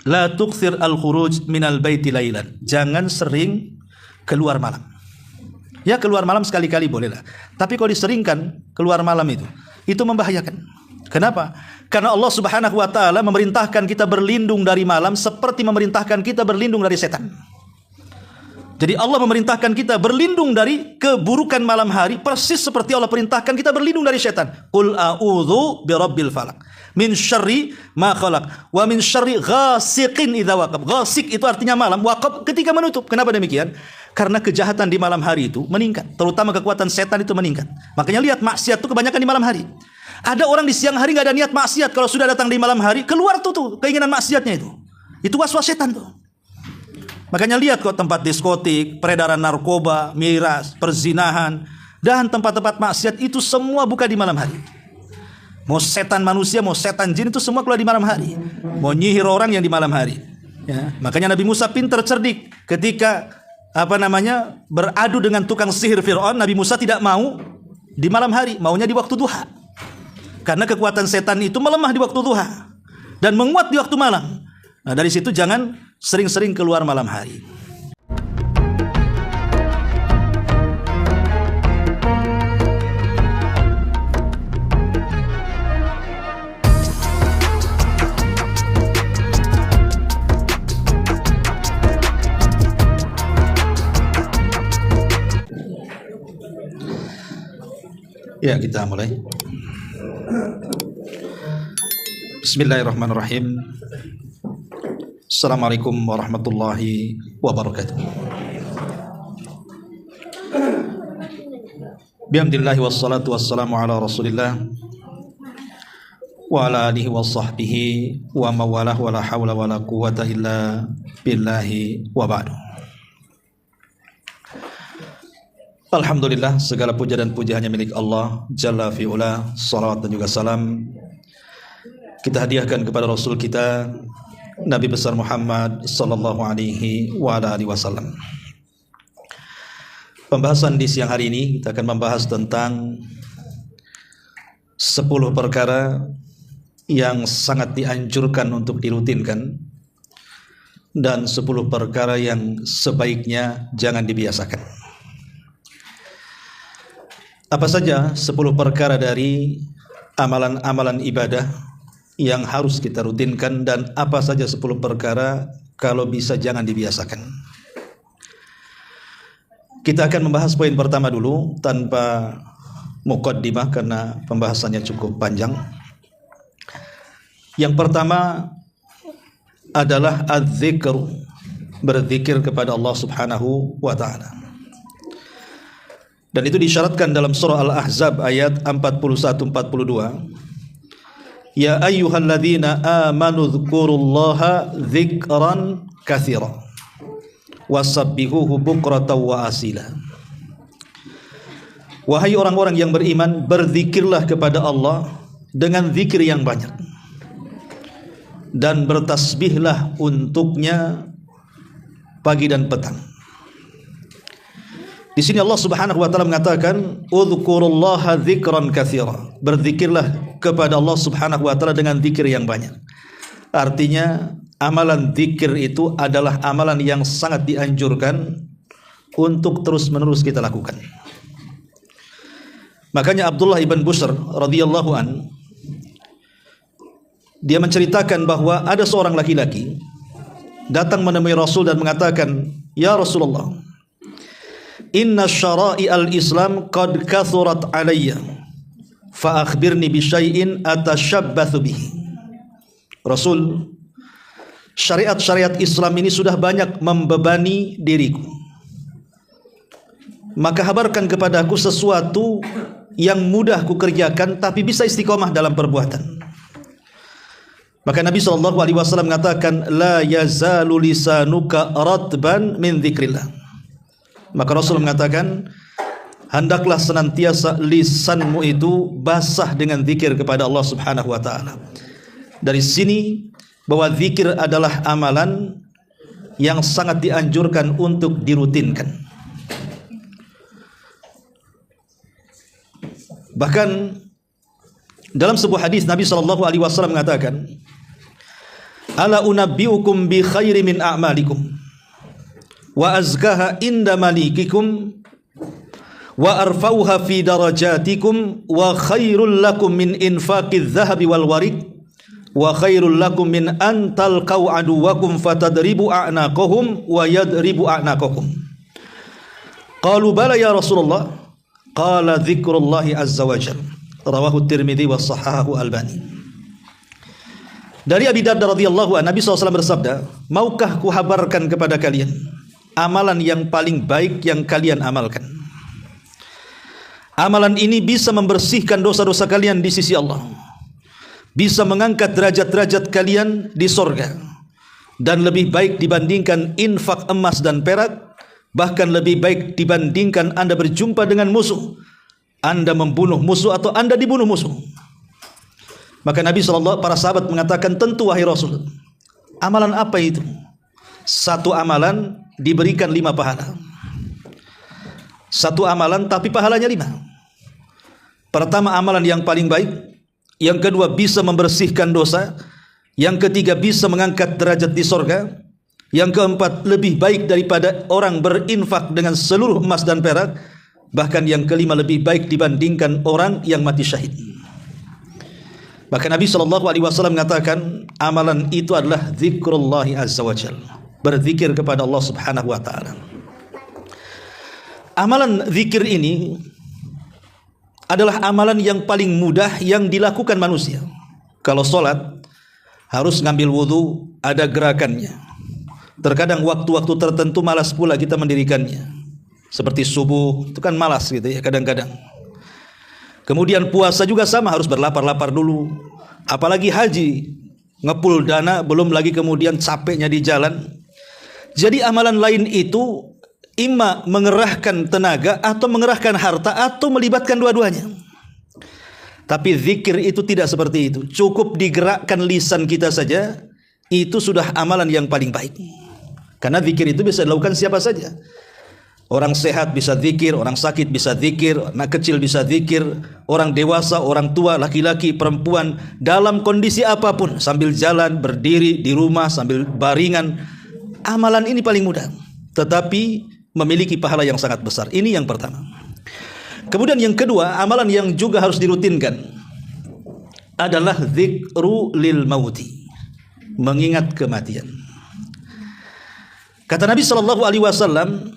La tukthir al-khuruj minal baiti lailan. Jangan sering keluar malam. Ya, keluar malam sekali-kali bolehlah. Tapi kalau diseringkan keluar malam itu membahayakan. Kenapa? Karena Allah Subhanahu wa taala memerintahkan kita berlindung dari malam seperti memerintahkan kita berlindung dari setan. Jadi Allah memerintahkan kita berlindung dari keburukan malam hari persis seperti Allah perintahkan kita berlindung dari setan. Qul a'udzu birabbil falaq min syarri ma khalaq wa min syarri ghasiqin idza waqab. Ghasiq itu artinya malam, waqab ketika menutup. Kenapa demikian? Karena kejahatan di malam hari itu meningkat, terutama kekuatan setan itu meningkat. Makanya lihat, maksiat itu kebanyakan di malam hari. Ada orang di siang hari nggak ada niat maksiat, kalau sudah datang di malam hari keluar tuh keinginan maksiatnya itu. Itu waswas setan tuh. Makanya lihat kok tempat diskotik, peredaran narkoba, miras, perzinahan, dan tempat-tempat maksiat itu semua buka di malam hari. Mau setan manusia, mau setan jin itu semua keluar di malam hari. Mau nyihir orang yang di malam hari. Ya, makanya Nabi Musa pintar cerdik ketika beradu dengan tukang sihir Fir'aun. Nabi Musa tidak mau di malam hari, maunya di waktu duha. Karena kekuatan setan itu melemah di waktu duha dan menguat di waktu malam. Nah, dari situ jangan sering-sering keluar malam hari. Ya, kita mulai. Bismillahirrahmanirrahim. Assalamualaikum warahmatullahi wabarakatuh. Bihamdillahi wassalatu wassalamu ala rasulillah wa ala alihi wa sahbihi wa mawalah wa la hawla wa la quwata illa billahi wa ba'du. Alhamdulillah, segala puja dan puji hanya milik Allah Jalla fi'ula. Salawat dan juga salam kita hadiahkan kepada Rasul kita Nabi besar Muhammad sallallahu alaihi wa alihi wasallam. Pembahasan di siang hari ini kita akan membahas tentang 10 perkara yang sangat dianjurkan untuk dirutinkan dan 10 perkara yang sebaiknya jangan dibiasakan. Apa saja 10 perkara dari amalan-amalan ibadah yang harus kita rutinkan, dan apa saja 10 perkara kalau bisa jangan dibiasakan. Kita akan membahas poin pertama dulu tanpa muqaddimah karena pembahasannya cukup panjang. Yang pertama adalah az-zikr, berzikir kepada Allah Subhanahu wa taala. Dan itu disyaratkan dalam surah Al-Ahzab ayat 41-42. Ya ayyuhalladzina amanu dzkurullaha dzikran katsira wasabbihuhu bukratan wa asila. Wahai orang-orang yang beriman, berzikirlah kepada Allah dengan zikir yang banyak dan bertasbihlah untuknya pagi dan petang. Di sini Allah Subhanahu wa taala mengatakan udzkurullaha dzikran katsira. Berzikirlah kepada Allah Subhanahu wa taala dengan zikir yang banyak. Artinya amalan zikir itu adalah amalan yang sangat dianjurkan untuk terus-menerus kita lakukan. Makanya Abdullah ibn Bushr radhiyallahu an dia menceritakan bahwa ada seorang laki-laki datang menemui Rasul dan mengatakan, "Ya Rasulullah, inna syara'i al-Islam qad kathurat alayya fa akhbirni bi syai'in atashabbathu bihi." Rasul, syariat-syariat Islam ini sudah banyak membebani diriku, maka kabarkan kepadaku sesuatu yang mudah kukerjakan tapi bisa istiqomah dalam perbuatan. Maka Nabi SAW mengatakan, la yazalu lisanuka ratban min dzikrillah. Maka Rasul mengatakan, hendaklah senantiasa lisanmu itu basah dengan zikir kepada Allah Subhanahu wa taala. Dari sini bahwa zikir adalah amalan yang sangat dianjurkan untuk dirutinkan. Bahkan dalam sebuah hadis Nabi SAW mengatakan, Ala unabbiukum bi khairi min a'malikum wa azkaha inda malikikum wa arfauha fi darajatikum wa khairul lakum min infaqiz zahabi wal warid wa khairul lakum min an talqau aduwakum fatadribu a'naqahum wa yadribu a'naqakum. Qalu bala ya Rasulullah. Qala dzikrullahi azza wa jalla. Rawahu Tirmidzi wa sahahahu Albani. Dari Abi Darda radhiyallahu anhu, Nabi SAW bersabda, maukah kuhabarkan kepada kalian amalan yang paling baik yang kalian amalkan? Amalan ini bisa membersihkan dosa-dosa kalian di sisi Allah, bisa mengangkat derajat-derajat kalian di sorga, dan lebih baik dibandingkan infak emas dan perak, bahkan lebih baik dibandingkan Anda berjumpa dengan musuh, Anda membunuh musuh atau Anda dibunuh musuh. Maka Nabi SAW, para sahabat mengatakan, tentu wahai Rasul. Amalan apa itu? Satu amalan diberikan 5 pahala. Satu amalan tapi pahalanya 5. Pertama, amalan yang paling baik. Yang kedua, bisa membersihkan dosa. Yang ketiga, bisa mengangkat derajat di sorga. Yang keempat, lebih baik daripada orang berinfak dengan seluruh emas dan perak. Bahkan yang kelima, lebih baik dibandingkan orang yang mati syahid. Bahkan Nabi SAW mengatakan, amalan itu adalah zikrullahi azza wa jalla, berzikir kepada Allah subhanahu wa ta'ala. Amalan zikir ini adalah amalan yang paling mudah yang dilakukan manusia. Kalau sholat harus ngambil wudu, ada gerakannya. Terkadang waktu-waktu tertentu malas pula kita mendirikannya. Seperti subuh, itu kan malas gitu ya kadang-kadang. Kemudian puasa juga sama, harus berlapar-lapar dulu. Apalagi haji, ngepul dana, belum lagi kemudian capeknya di jalan. Jadi amalan lain itu imma mengerahkan tenaga atau mengerahkan harta atau melibatkan dua-duanya. Tapi zikir itu tidak seperti itu. Cukup digerakkan lisan kita saja, itu sudah amalan yang paling baik. Karena zikir itu bisa dilakukan siapa saja. Orang sehat bisa zikir, orang sakit bisa zikir, anak kecil bisa zikir, orang dewasa, orang tua, laki-laki, perempuan, dalam kondisi apapun, sambil jalan, berdiri di rumah, sambil baringan. Amalan ini paling mudah, tetapi memiliki pahala yang sangat besar. Ini yang pertama. Kemudian yang kedua, amalan yang juga harus dirutinkan adalah dzikru lil mauti, mengingat kematian. Kata Nabi SAW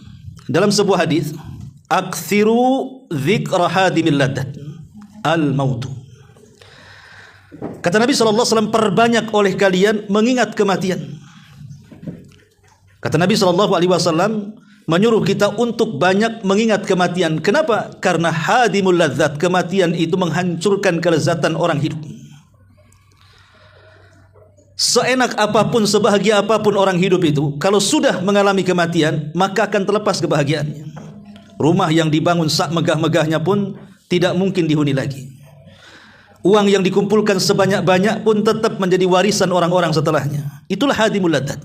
dalam sebuah hadis, aktsiru dzikra hadimil ladat al-mautu. Kata Nabi SAW, perbanyak oleh kalian mengingat kematian. Kata Nabi SAW menyuruh kita untuk banyak mengingat kematian. Kenapa? Karena hadimul ladzat, kematian itu menghancurkan kelezatan orang hidup. Seenak apapun, sebahagia apapun orang hidup itu, kalau sudah mengalami kematian, maka akan terlepas kebahagiaannya. Rumah yang dibangun sak megah-megahnya pun tidak mungkin dihuni lagi. Uang yang dikumpulkan sebanyak-banyak pun tetap menjadi warisan orang-orang setelahnya. Itulah hadimul ladzat.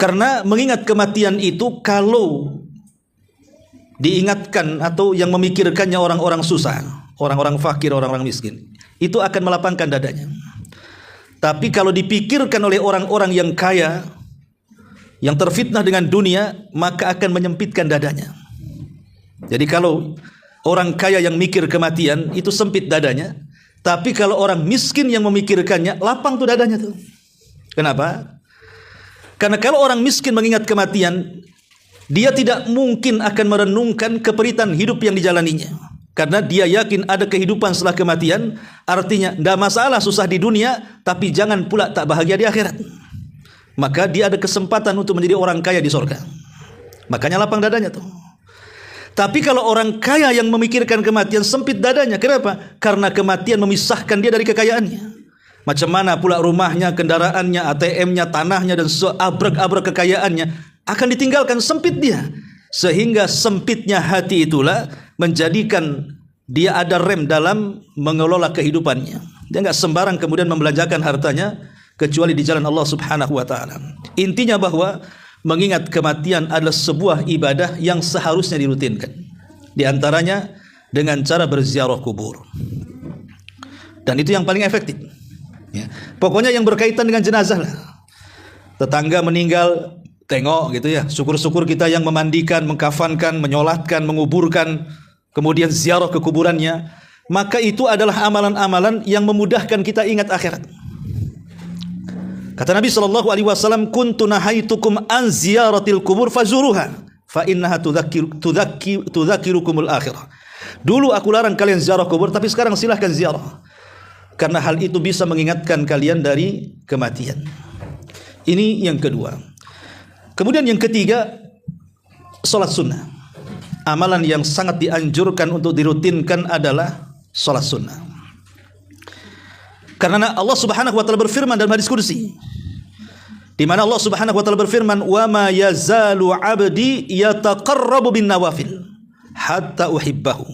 Karena mengingat kematian itu, kalau diingatkan atau yang memikirkannya orang-orang susah, orang-orang fakir, orang-orang miskin, itu akan melapangkan dadanya. Tapi kalau dipikirkan oleh orang-orang yang kaya, yang terfitnah dengan dunia, maka akan menyempitkan dadanya. Jadi kalau orang kaya yang mikir kematian, itu sempit dadanya. Tapi kalau orang miskin yang memikirkannya, lapang tuh dadanya tuh. Kenapa? Karena kalau orang miskin mengingat kematian, dia tidak mungkin akan merenungkan keperitan hidup yang dijalaninya. Karena dia yakin ada kehidupan setelah kematian. Artinya tidak masalah susah di dunia, tapi jangan pula tak bahagia di akhirat. Maka dia ada kesempatan untuk menjadi orang kaya di surga. Makanya lapang dadanya tuh. Tapi kalau orang kaya yang memikirkan kematian, sempit dadanya. Kenapa? Karena kematian memisahkan dia dari kekayaannya. Macam mana pula rumahnya, kendaraannya, ATM-nya, tanahnya, dan seabrek-abrek kekayaannya akan ditinggalkan, sempit dia. Sehingga sempitnya hati itulah menjadikan dia ada rem dalam mengelola kehidupannya. Dia enggak sembarang kemudian membelanjakan hartanya kecuali di jalan Allah Subhanahu wa taala. Intinya bahwa mengingat kematian adalah sebuah ibadah yang seharusnya dirutinkan. Di antaranya dengan cara berziarah kubur. Dan itu yang paling efektif. Ya. Pokoknya yang berkaitan dengan jenazah lah. Tetangga meninggal, tengok gitu ya. Syukur-syukur kita yang memandikan, mengkafankan, menyolatkan, menguburkan, kemudian ziarah ke kuburannya. Maka itu adalah amalan-amalan yang memudahkan kita ingat akhirat. Kata Nabi SAW, kuntu nahaitukum an ziyaratil kubur fazuruha fa innaha tudzakirukumul akhirah. Dulu aku larang kalian ziarah kubur, tapi sekarang silahkan ziarah, karena hal itu bisa mengingatkan kalian dari kematian. Ini yang kedua. Kemudian yang ketiga, salat sunnah. Amalan yang sangat dianjurkan untuk dirutinkan adalah salat sunnah. Karena Allah Subhanahu wa taala berfirman dalam hadis qudsi, di mana Allah Subhanahu wa taala berfirman, "Wa ma yazalu 'abdi yataqarrabu bin nawafil hatta uhibbahu."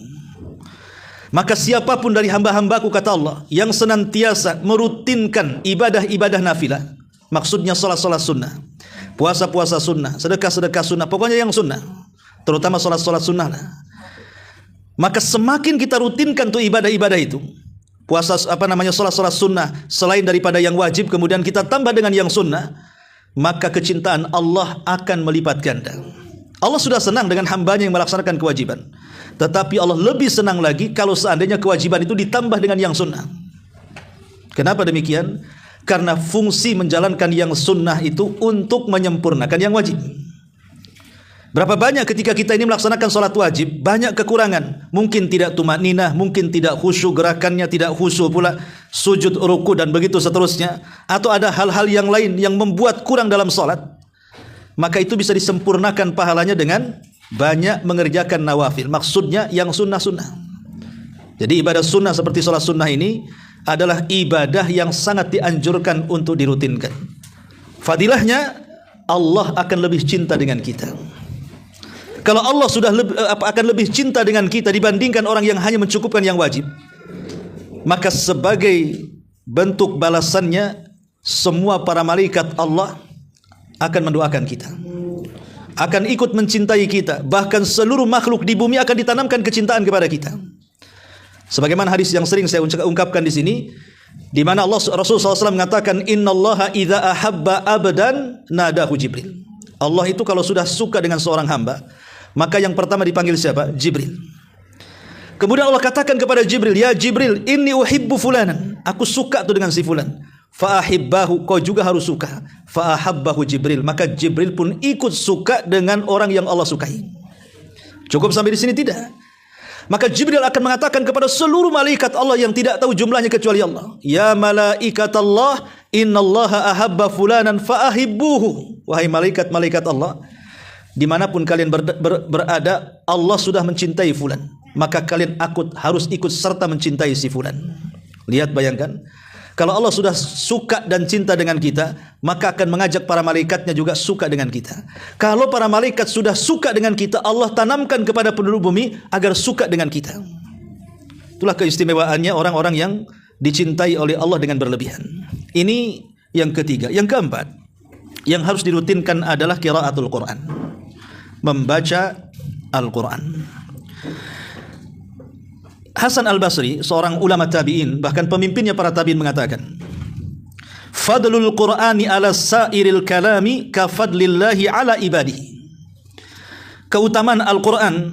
Maka siapapun dari hamba-hambaku, kata Allah, yang senantiasa merutinkan ibadah-ibadah nafilah, maksudnya salat-salat sunnah, puasa-puasa sunnah, sedekah-sedekah sunnah, pokoknya yang sunnah, terutama salat-salat sunnah. Maka semakin kita rutinkan tuh ibadah-ibadah itu, puasa salat-salat sunnah selain daripada yang wajib, kemudian kita tambah dengan yang sunnah, maka kecintaan Allah akan melipat ganda. Allah sudah senang dengan hambanya yang melaksanakan kewajiban, tetapi Allah lebih senang lagi kalau seandainya kewajiban itu ditambah dengan yang sunnah. Kenapa demikian? Karena fungsi menjalankan yang sunnah itu untuk menyempurnakan yang wajib. Berapa banyak ketika kita ini melaksanakan sholat wajib, banyak kekurangan. Mungkin tidak tumakninah, mungkin tidak khusyuk, gerakannya tidak khusyuk pula, sujud, ruku, dan begitu seterusnya. Atau ada hal-hal yang lain yang membuat kurang dalam sholat. Maka itu bisa disempurnakan pahalanya dengan banyak mengerjakan nawafil. Maksudnya yang sunnah-sunnah. Jadi ibadah sunnah seperti sholat sunnah ini adalah ibadah yang sangat dianjurkan untuk dirutinkan. Fadilahnya, Allah akan lebih cinta dengan kita. Kalau Allah sudah akan lebih cinta dengan kita dibandingkan orang yang hanya mencukupkan yang wajib, maka sebagai bentuk balasannya, semua para malaikat Allah akan mendoakan kita, akan ikut mencintai kita. Bahkan seluruh makhluk di bumi akan ditanamkan kecintaan kepada kita. Sebagaimana hadis yang sering saya ungkapkan di sini, di mana Rasulullah SAW mengatakan, Innallaha idza ahabba abdan nadahu Jibril. Allah itu kalau sudah suka dengan seorang hamba, maka yang pertama dipanggil siapa? Jibril. Kemudian Allah katakan kepada Jibril, ya Jibril, inni uhibbu fulanan, aku suka tuh dengan si fulan. Fa'ahibbahu, kau juga harus suka. Fa'ahabbahu Jibril, maka Jibril pun ikut suka dengan orang yang Allah sukai. Cukup sampai di sini? Tidak. Maka Jibril akan mengatakan kepada seluruh malaikat Allah yang tidak tahu jumlahnya kecuali Allah, ya malaikat Allah, innallaha ahabba fulanan fa'ahibbuhu. Wahai malaikat-malaikat Allah, dimanapun kalian berada, Allah sudah mencintai fulan, maka kalian harus ikut serta mencintai si fulan. Lihat, bayangkan, kalau Allah sudah suka dan cinta dengan kita, maka akan mengajak para malaikatnya juga suka dengan kita. Kalau para malaikat sudah suka dengan kita, Allah tanamkan kepada penduduk bumi agar suka dengan kita. Itulah keistimewaannya orang-orang yang dicintai oleh Allah dengan berlebihan. Ini yang ketiga. Yang keempat, yang harus dirutinkan adalah qiraatul Quran, membaca Al-Quran. Hasan Al-Basri, seorang ulama tabi'in, bahkan pemimpinnya para tabi'in, mengatakan, Fadlul Qur'ani ala sa'iril kalami ka fadlillahi ala ibadihi. Keutamaan Al-Quran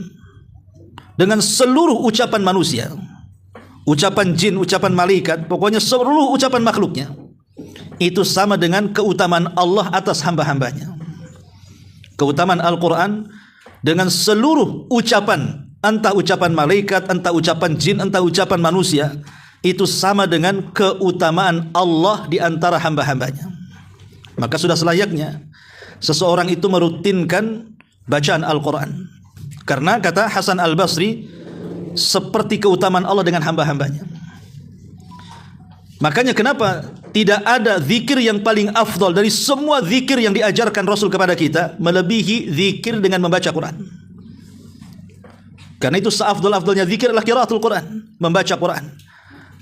dengan seluruh ucapan manusia, ucapan jin, ucapan malaikat, pokoknya seluruh ucapan makhluknya, itu sama dengan keutamaan Allah atas hamba-hambanya. Keutamaan Al-Quran dengan seluruh ucapan, entah ucapan malaikat, entah ucapan jin, entah ucapan manusia, itu sama dengan keutamaan Allah di antara hamba-hambanya. Maka sudah selayaknya seseorang itu merutinkan bacaan Al-Quran. Karena kata Hasan Al-Basri, seperti keutamaan Allah dengan hamba-hambanya. Makanya kenapa tidak ada zikir yang paling afdal dari semua zikir yang diajarkan Rasul kepada kita melebihi zikir dengan membaca Quran. Karena itu seafdal-afdalnya zikir adalah qiraatul Quran, membaca Quran.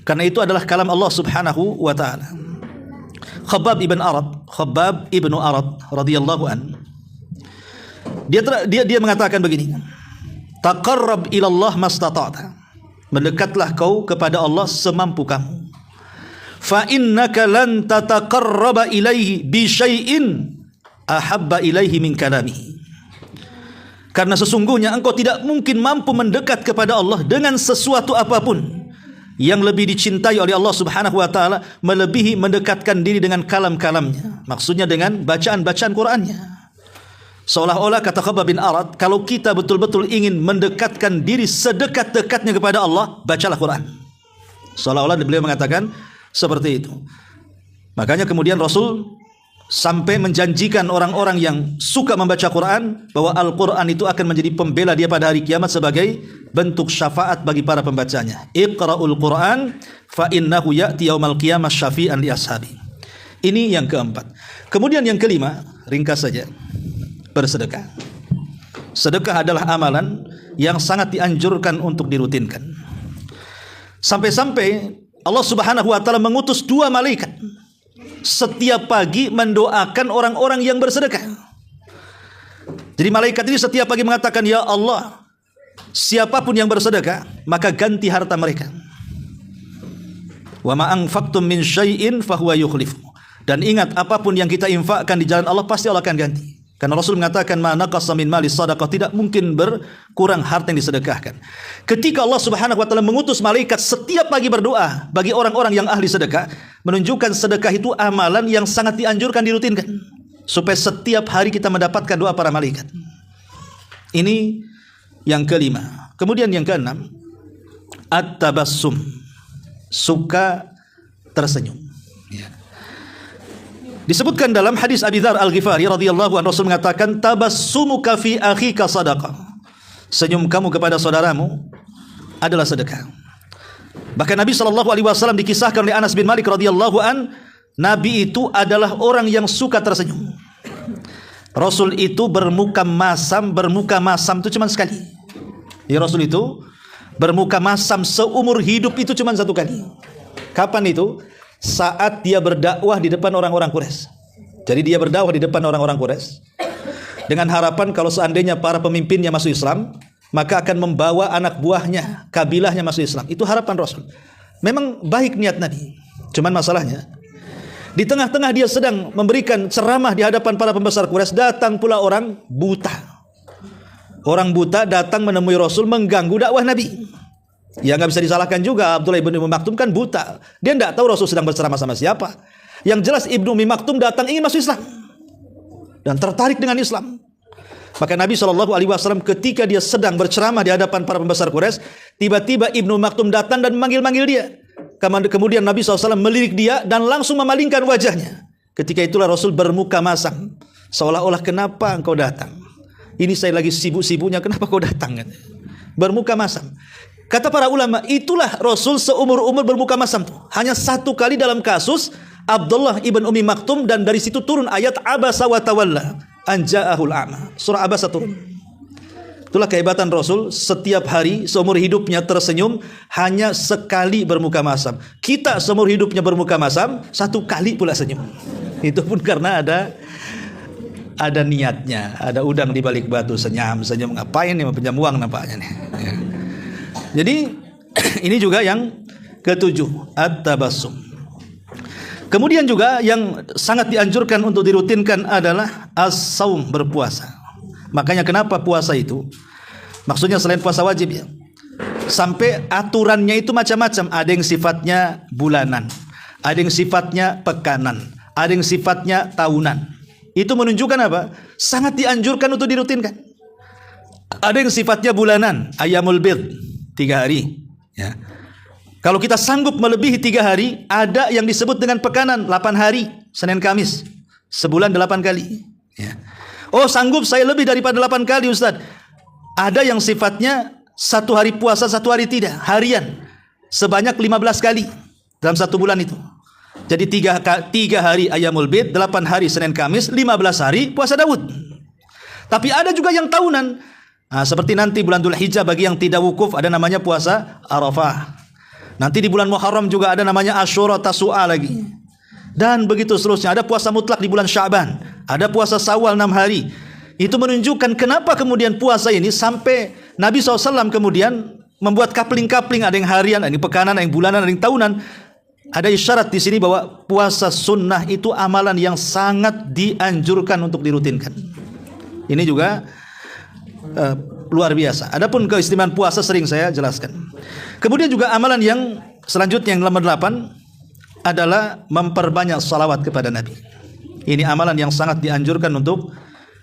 Karena itu adalah kalam Allah Subhanahu wa taala. Khabbab ibnu Arad radhiyallahu an, dia mengatakan begini, taqarrab ila Allah mastata'ta, mendekatlah kau kepada Allah semampu kamu. fa innaka lan tataqarraba ilaihi bi syai'in ahabba ilaihi min kalami. Karena sesungguhnya engkau tidak mungkin mampu mendekat kepada Allah dengan sesuatu apapun yang lebih dicintai oleh Allah Subhanahu wa taala melebihi mendekatkan diri dengan kalam-kalamnya. Maksudnya dengan bacaan-bacaan Qur'annya. Seolah-olah kata Khabbab bin Arad, kalau kita betul-betul ingin mendekatkan diri sedekat-dekatnya kepada Allah, bacalah Quran. Seolah-olah beliau mengatakan seperti itu. Makanya kemudian Rasul sampai menjanjikan orang-orang yang suka membaca Quran bahwa Al-Quran itu akan menjadi pembela dia pada hari kiamat sebagai bentuk syafaat bagi para pembacanya. Iqra'ul Quran fa innahu ya'ti yaumal qiyamah syafi'an li ashabi. Ini yang keempat. Kemudian yang kelima, ringkas saja, bersedekah. Sedekah adalah amalan yang sangat dianjurkan untuk dirutinkan. Sampai-sampai Allah Subhanahu wa taala mengutus 2 malaikat setiap pagi mendoakan orang-orang yang bersedekah. Jadi malaikat ini setiap pagi mengatakan, ya Allah, siapapun yang bersedekah maka ganti harta mereka. Wa ma anfaqtum min syai'in fahuwa yukhlifu. Dan ingat, apapun yang kita infakkan di jalan Allah pasti Allah akan ganti. Karena Rasul mengatakan ma naqasa min mali sadaqah, tidak mungkin berkurang harta yang disedekahkan. Ketika Allah Subhanahu wa taala mengutus malaikat setiap pagi berdoa bagi orang-orang yang ahli sedekah, menunjukkan sedekah itu amalan yang sangat dianjurkan dirutinkan supaya setiap hari kita mendapatkan doa para malaikat. Ini yang kelima. Kemudian yang keenam, at-tabassum, suka tersenyum. Disebutkan dalam hadis Abi Dzar Al-Ghifari radhiyallahu anhu, Rasul mengatakan, tabassumuka fi akhika sadaqah. Senyum kamu kepada saudaramu adalah sedekah. Bahkan Nabi SAW dikisahkan oleh Anas bin Malik radhiyallahu an, Nabi itu adalah orang yang suka tersenyum. Rasul itu bermuka masam itu cuma sekali. Ya, Rasul itu bermuka masam seumur hidup itu cuma 1 kali. Kapan itu? Saat dia berdakwah di depan orang-orang Quraisy. Jadi dia berdakwah di depan orang-orang Quraisy dengan harapan kalau seandainya para pemimpinnya masuk Islam, maka akan membawa anak buahnya, kabilahnya masuk Islam. Itu harapan Rasul. Memang baik niat Nabi. Cuman masalahnya, di tengah-tengah dia sedang memberikan ceramah di hadapan para pembesar Quraisy, datang pula orang buta. Orang buta datang menemui Rasul mengganggu dakwah Nabi. Ya, nggak bisa disalahkan juga. Abdullah ibn Ummi Maktum kan buta. Dia tidak tahu Rasul sedang berceramah sama siapa. Yang jelas Ibnu Ummi Maktum datang ingin masuk Islam dan tertarik dengan Islam. Maka Nabi SAW ketika dia sedang berceramah di hadapan para pembesar Quraisy, tiba-tiba Ibnu Ummi Maktum datang dan memanggil-manggil dia. Kemudian Nabi SAW melirik dia dan langsung memalingkan wajahnya. Ketika itulah Rasul bermuka masam, seolah-olah, kenapa engkau datang? Ini saya lagi sibuk-sibuknya, kenapa kau datang? Bermuka masam. Kata para ulama, itulah Rasul seumur-umur bermuka masam tuh. Hanya 1 kali dalam kasus Abdullah ibn Ummi Maktum, dan dari situ turun ayat Abasa wa tawalla an ja'ahul a'ma. Surah Abasa turun. Itulah kehebatan Rasul, setiap hari seumur hidupnya tersenyum, hanya sekali bermuka masam. Kita seumur hidupnya bermuka masam, 1 kali pula senyum. Itu pun karena ada niatnya, ada udang di balik batu, senyum ngapain nih, pinjam uang nampaknya nih. Ya. Jadi ini juga yang ke-7, at-tabassum. Kemudian juga yang sangat dianjurkan untuk dirutinkan adalah as-saum, berpuasa. Makanya kenapa puasa itu? Maksudnya selain puasa wajib ya. Sampai aturannya itu macam-macam. Ada yang sifatnya bulanan, ada yang sifatnya pekanan, ada yang sifatnya tahunan. Itu menunjukkan apa? Sangat dianjurkan untuk dirutinkan. Ada yang sifatnya bulanan, ayyamul bid, 3 hari ya. Kalau kita sanggup melebihi 3 hari, ada yang disebut dengan pekanan, 8 hari, Senin Kamis, sebulan 8 kali ya. Oh, sanggup saya lebih daripada 8 kali Ustaz. Ada yang sifatnya 1 hari puasa, 1 hari tidak, harian, sebanyak 15 kali dalam 1 bulan itu. Jadi 3 hari ayyamul bid, 8 hari Senin Kamis, 15 hari puasa Daud. Tapi ada juga yang tahunan. Nah, seperti nanti bulan Dzulhijjah bagi yang tidak wukuf ada namanya puasa Arafah. Nanti di bulan Muharram juga ada namanya Asyura, Tasu'a lagi. Dan begitu seterusnya. Ada puasa mutlak di bulan Sya'ban, ada puasa Syawal 6 hari. Itu menunjukkan kenapa kemudian puasa ini sampai Nabi SAW kemudian membuat kapling-kapling, ada yang harian, ada yang pekanan, ada yang bulanan, ada yang tahunan. ada isyarat di sini bahwa puasa sunnah itu amalan yang sangat dianjurkan untuk dirutinkan. Ini juga luar biasa. Adapun keistimewaan puasa sering saya jelaskan. Kemudian juga amalan yang selanjutnya yang nomor 8 adalah memperbanyak salawat kepada Nabi. Ini amalan yang sangat dianjurkan untuk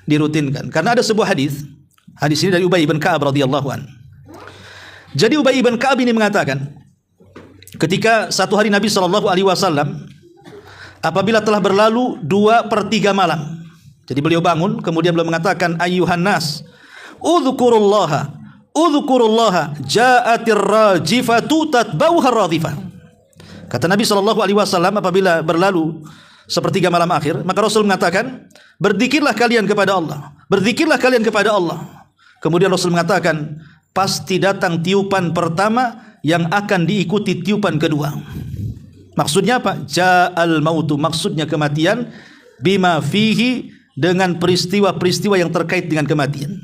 dirutinkan. Karena ada sebuah hadis ini dari Ubay bin Ka'ab radhiyallahu an. Jadi Ubay bin Ka'ab ini mengatakan, ketika satu hari Nabi SAW apabila telah berlalu 2/3 malam, jadi beliau bangun, kemudian beliau mengatakan, ayyuhan nas, udzukurullaha, ja'atir rajifatu tatbauha radhifah. Kata Nabi SAW apabila berlalu 1/3 malam akhir, maka Rasul mengatakan, berzikirlah kalian kepada Allah, berzikirlah kalian kepada Allah. Kemudian Rasul mengatakan, pasti datang tiupan pertama yang akan diikuti tiupan kedua. Maksudnya apa? Ja'al mautu, maksudnya kematian, bima fihi, dengan peristiwa-peristiwa yang terkait dengan kematian.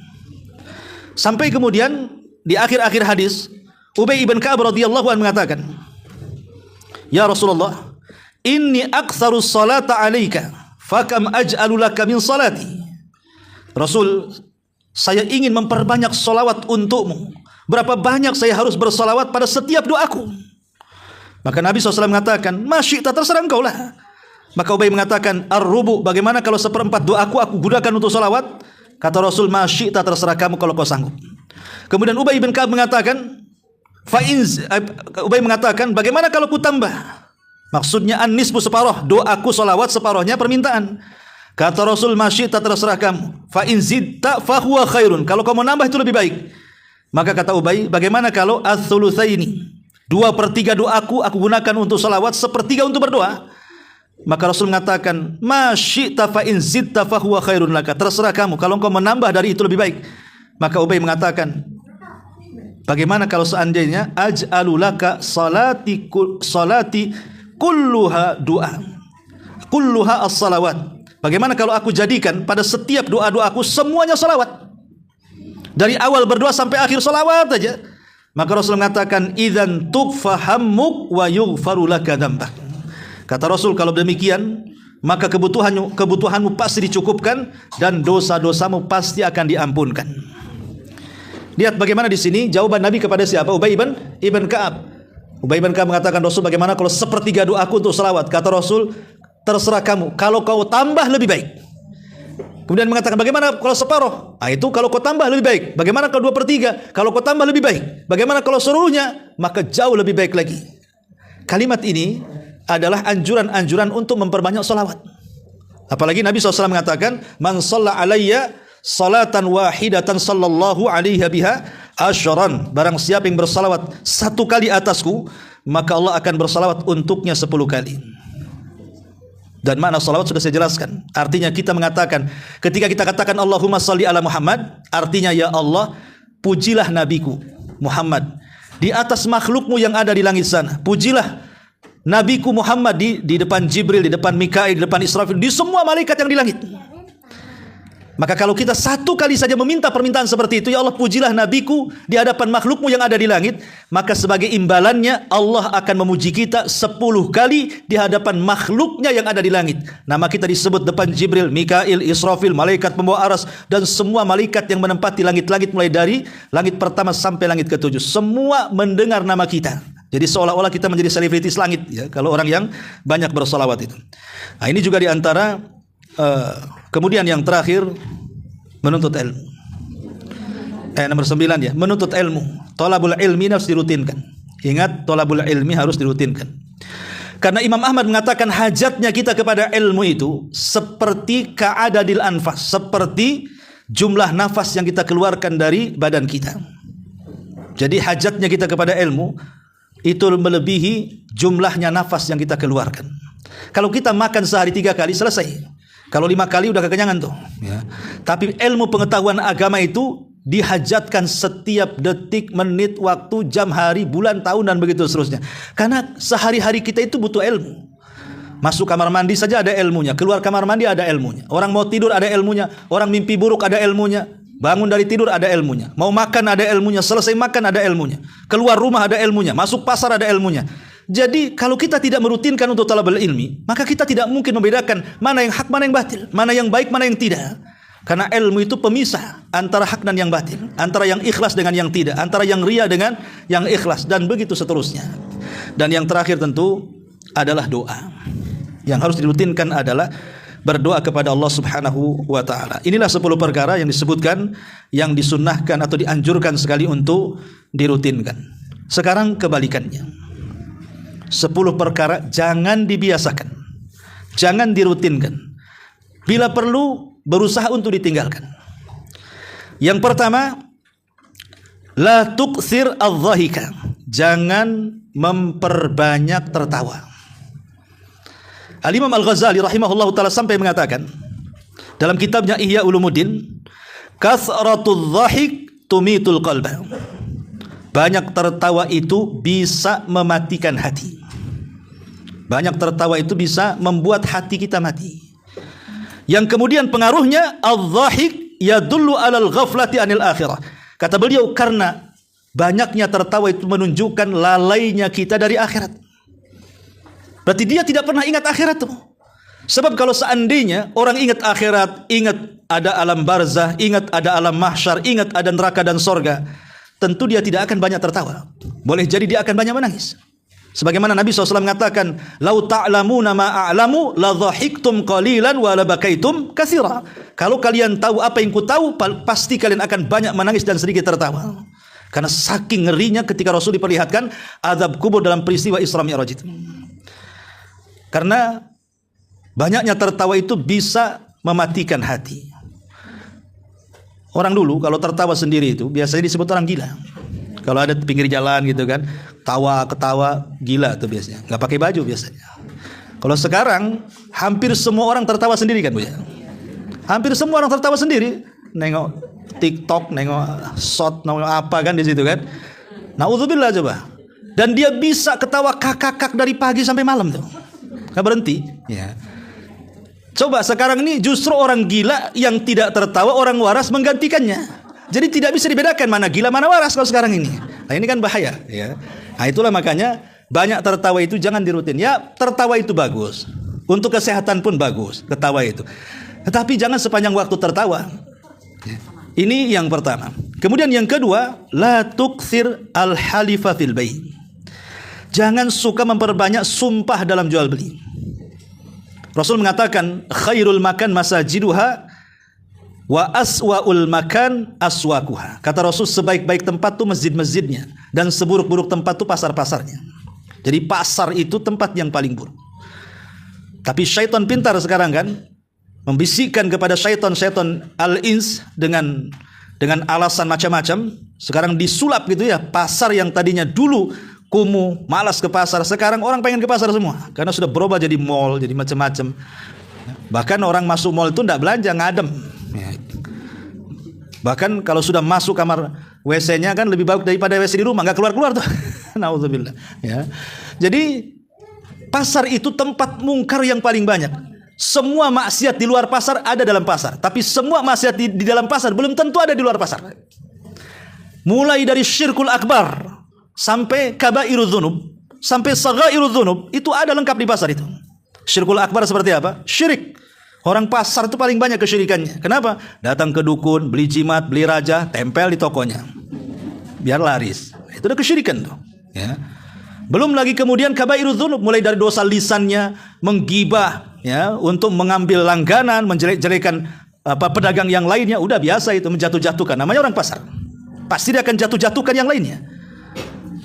Sampai kemudian di akhir-akhir hadis, Ubay bin Ka'ab radhiyallahu anhu mengatakan, ya Rasulullah, inni aktsarus salata 'alaika, fakam aj'alu laka min salati. Rasul, saya ingin memperbanyak salawat untukmu. Berapa banyak saya harus bersalawat pada setiap doaku? Maka Nabi SAW mengatakan, masyi'ta, terserah engkau lah. Maka Ubay mengatakan, ar-rubu, bagaimana kalau 1/4 doaku aku gunakan untuk salawat? Kata Rasul, masyi'ta, terserah kamu kalau kau sanggup. Kemudian Ubay bin Ka'ab mengatakan, Ubay mengatakan, bagaimana kalau ku tambah? Maksudnya an-nisfu, separuh doaku salawat, separuhnya permintaan. Kata Rasul, masyi'ta, terserah kamu. Fa in zidta fa huwa khairun, kalau kau mau nambah itu lebih baik. Maka kata Ubay, bagaimana kalau ats-tsulutsaini, 2/3 doaku aku gunakan untuk salawat, 1/3 untuk berdoa? Maka Rasul mengatakan, masyi'ta fa in zidta fa huwa khairun laka, terserah kamu, kalau engkau menambah dari itu lebih baik. Maka Ubay mengatakan, bagaimana kalau seandainya aj'alu laka salati kulluha du'a, kulluha as-salawat. Bagaimana kalau aku jadikan pada setiap doa-doaku semuanya salawat, dari awal berdoa sampai akhir salawat saja. Maka Rasul mengatakan, idzan tukfa hammuk wa yughfaru laka dzambak. Kata Rasul, kalau demikian maka kebutuhanmu pasti dicukupkan dan dosa-dosamu pasti akan diampunkan. Lihat bagaimana di sini jawaban Nabi kepada siapa? Ubay bin Ka'ab. Ubay bin Ka'ab mengatakan, Rasul, bagaimana kalau 1/3 doaku untuk salawat? Kata Rasul, terserah kamu, kalau kau tambah lebih baik. Kemudian mengatakan, bagaimana kalau separuh? Itu kalau kau tambah lebih baik. Bagaimana kalau 2/3? Kalau kau tambah lebih baik. Bagaimana kalau seluruhnya? Maka jauh lebih baik lagi. Kalimat ini adalah anjuran-anjuran untuk memperbanyak salawat. Apalagi Nabi SAW mengatakan, man shalla alayya salatan wahidatan sallallahu alaihi biha asyran. Barang siapa yang bersalawat 1 kali atasku, maka Allah akan bersalawat untuknya 10 kali. Dan makna salawat sudah saya jelaskan. Artinya kita mengatakan, ketika kita katakan Allahumma salli ala Muhammad, artinya ya Allah, pujilah nabiku Muhammad di atas makhlukmu yang ada di langit sana. Pujilah nabiku Muhammad di depan Jibril, di depan Mikail, di depan Israfil, di semua malaikat yang di langit. Maka kalau kita 1 kali saja meminta permintaan seperti itu, ya Allah, pujilah nabiku di hadapan makhlukmu yang ada di langit, maka sebagai imbalannya Allah akan memuji kita 10 kali di hadapan makhluknya yang ada di langit. Nama kita disebut depan Jibril, Mikail, Israfil, malaikat pembawa aras, dan semua malaikat yang menempati langit-langit mulai dari langit pertama sampai langit ke-7. Semua mendengar nama kita. Jadi seolah-olah kita menjadi selebritis langit, ya, kalau orang yang banyak bersolawat itu. Nah, ini juga diantara kemudian yang terakhir, menuntut ilmu. Nomor 9 ya, menuntut ilmu. Thalabul ilmi harus dirutinkan. Ingat, thalabul ilmi harus dirutinkan. Karena Imam Ahmad mengatakan hajatnya kita kepada ilmu itu seperti ka'adadil anfas, seperti jumlah nafas yang kita keluarkan dari badan kita. Jadi hajatnya kita kepada ilmu itu melebihi jumlahnya nafas yang kita keluarkan. Kalau kita makan sehari 3 kali selesai. Kalau 5 kali udah kekenyangan tuh, ya. Tapi ilmu pengetahuan agama itu dihajatkan setiap detik, menit, waktu, jam, hari, bulan, tahun, dan begitu seterusnya. Karena sehari-hari kita itu butuh ilmu. Masuk kamar mandi saja ada ilmunya, keluar kamar mandi ada ilmunya. Orang mau tidur ada ilmunya, orang mimpi buruk ada ilmunya, bangun dari tidur ada ilmunya, mau makan ada ilmunya, selesai makan ada ilmunya, keluar rumah ada ilmunya, masuk pasar ada ilmunya. Jadi kalau kita tidak merutinkan untuk talabul ilmi, maka kita tidak mungkin membedakan mana yang hak, mana yang batil, mana yang baik, mana yang tidak. Karena ilmu itu pemisah antara hak dan yang batil, antara yang ikhlas dengan yang tidak, antara yang riya dengan yang ikhlas, dan begitu seterusnya. Dan yang terakhir tentu adalah doa. Yang harus dirutinkan adalah berdoa kepada Allah Subhanahu wa taala. Inilah 10 perkara yang disebutkan, yang disunnahkan atau dianjurkan sekali untuk dirutinkan. Sekarang kebalikannya. 10 perkara jangan dibiasakan, jangan dirutinkan. Bila perlu berusaha untuk ditinggalkan. Yang pertama, la tuksir adh-dhahika. Jangan memperbanyak tertawa. Al-Imam Al-Ghazali rahimahullahu taala sampai mengatakan dalam kitabnya Ihya Ulumuddin, kasratul dhahik tumitul qalba. Banyak tertawa itu bisa mematikan hati. Banyak tertawa itu bisa membuat hati kita mati. Yang kemudian pengaruhnya adh-dhahik yadullu 'alal ghaflati 'anil akhirah. Kata beliau, karena banyaknya tertawa itu menunjukkan lalainya kita dari akhirat. Berarti dia tidak pernah ingat akhirat tuh. Sebab kalau seandainya orang ingat akhirat, ingat ada alam barzah, ingat ada alam mahsyar, ingat ada neraka dan sorga, tentu dia tidak akan banyak tertawa. Boleh jadi dia akan banyak menangis. Sebagaimana Nabi SAW mengatakan, "Lau ta'lamuna ma a'lamu la dhahiktum qalilan wa la bakaitum katsira." Kalau kalian tahu apa yang ku tahu, pasti kalian akan banyak menangis dan sedikit tertawa. Karena saking ngerinya ketika Rasul diperlihatkan azab kubur dalam peristiwa Isra Mi'raj itu. Karena banyaknya tertawa itu bisa mematikan hati. Orang dulu kalau tertawa sendiri itu biasanya disebut orang gila. Kalau ada di pinggir jalan gitu kan, ketawa gila tuh biasanya. Nggak pakai baju biasanya. Kalau sekarang hampir semua orang tertawa sendiri kan Bu ya. Hampir semua orang tertawa sendiri. Nengok TikTok, nengok shot, nengok apa kan di situ kan. Nauzubillah coba. Dan dia bisa ketawa kakak dari pagi sampai malam tuh. Nggak berhenti. Ya. Coba sekarang ini justru orang gila yang tidak tertawa, orang waras menggantikannya. Jadi tidak bisa dibedakan mana gila mana waras kalau sekarang ini. Nah ini kan bahaya ya. Nah itulah makanya banyak tertawa itu jangan dirutin. Ya tertawa itu bagus. Untuk kesehatan pun bagus ketawa itu. Tetapi jangan sepanjang waktu tertawa. Ini yang pertama. Kemudian yang kedua, la tukthir al-halifa fil bai'. Jangan suka memperbanyak sumpah dalam jual beli. Rasul mengatakan khairul makan masajiduha wa aswaul makan aswakuha. Kata Rasul, sebaik-baik tempat itu masjid-masjidnya dan seburuk-buruk tempat itu pasar-pasarnya. Jadi pasar itu tempat yang paling buruk. Tapi syaitan pintar sekarang kan, membisikkan kepada syaitan al-ins dengan alasan macam-macam. Sekarang disulap gitu ya, pasar yang tadinya dulu kumuh, malas ke pasar, sekarang orang pengen ke pasar semua karena sudah berubah jadi mall, jadi macam-macam. Bahkan orang masuk mall itu tidak belanja, ngadem. Bahkan kalau sudah masuk kamar WC-nya kan lebih bagus daripada WC di rumah, nggak keluar-keluar tuh. Nauzubillah. Ya. Jadi pasar itu tempat mungkar yang paling banyak. Semua maksiat di luar pasar ada dalam pasar, tapi semua maksiat di dalam pasar belum tentu ada di luar pasar. Mulai dari syirkul akbar sampai kabairudz dzunub, sampai saghairudz dzunub, itu ada lengkap di pasar itu. Syirkul akbar seperti apa? Syirik. Orang pasar itu paling banyak kesyirikannya. Kenapa? Datang ke dukun, beli jimat, beli raja, tempel di tokonya. Biar laris. Itu udah kesyirikan tuh, ya. Belum lagi kemudian kabairudz dzunub, mulai dari dosa lisannya, menggibah, ya, untuk mengambil langganan, menjelek-jelekan pedagang yang lainnya, udah biasa itu, menjatuh-jatuhkan. Namanya orang pasar. Pasti dia akan jatuh-jatuhkan yang lainnya.